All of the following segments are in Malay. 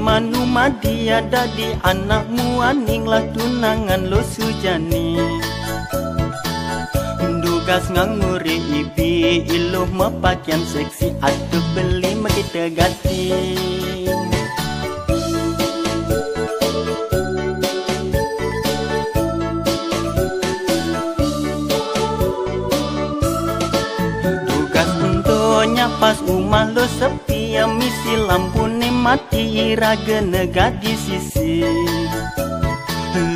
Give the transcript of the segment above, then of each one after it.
Manu madia dadi anakmu aninglah tunangan lo sujani Dugas nganguri ibi iluh mepakaian seksi Aduh beli makita gati Dugas untuknya pas rumah lo sepi ya misi lampu mati iraga nega di sisi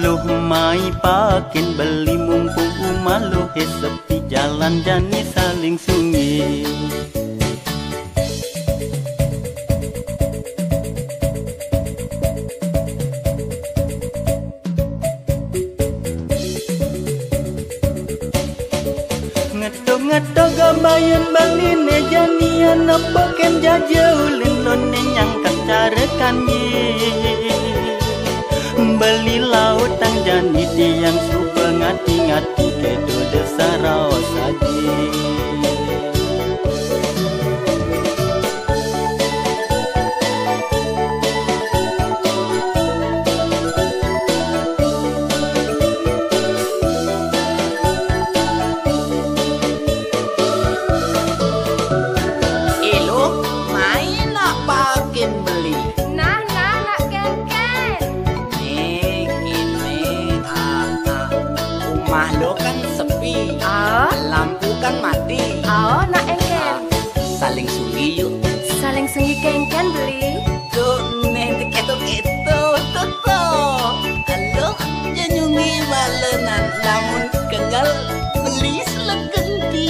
Loh mai pakin beli mumpung rumah lo sepi jalan jani saling sunyi Ngetok gambayan bali ne janian apa ken jajulin lo ne nyangkat cara kami beli laut tang jani tiang suka ngati-ngati kedo desarau saji Lo kan sepi, lampu kan mati. Nak engken. Saling sungi yuk. Saling sungi kengken beli. Tuh nih keto-keto tuh. Halo, janyungi balenan lamun kegal beli selegendi.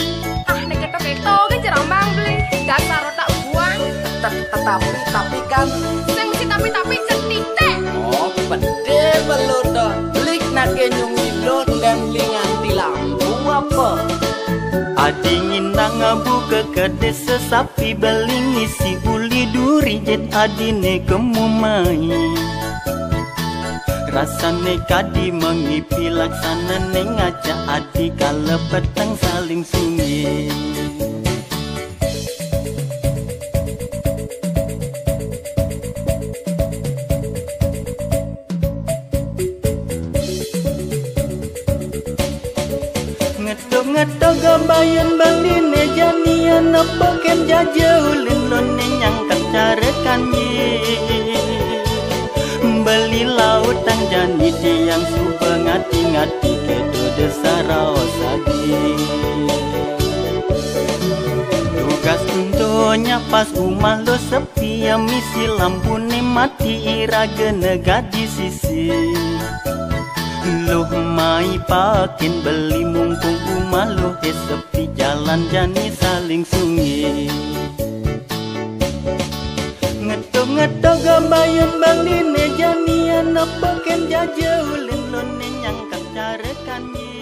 Nih keto-keto kan jerambang beli. Dasar tak buang. Tapi kan. Sing tapi cetitek. Oh, pede belum dah. Beli nak nyungi lo dan nganti lampu apa? Adingin nang abu ke kede sesapi beli ngisi uli duri jet adine kemumai Rasane kadi mengipi laksana neng aja adi kala petang saling sunyi Ngetok gambayan bali ne janian apa ken jajulin lo ne nyangkat cara kami beli laut tang jani tiang suka ngati-ngati kedo desarau saji Tugas untuknya pas rumah lo sepi ya misi lampu ne mati iraga nega di sisi Loh mai pakin beli mumpung rumah lo sepi jalan jani saling sunyi Ngetok gambayan bali ne janian apa ken jajulin lo ne nyangkat cara kami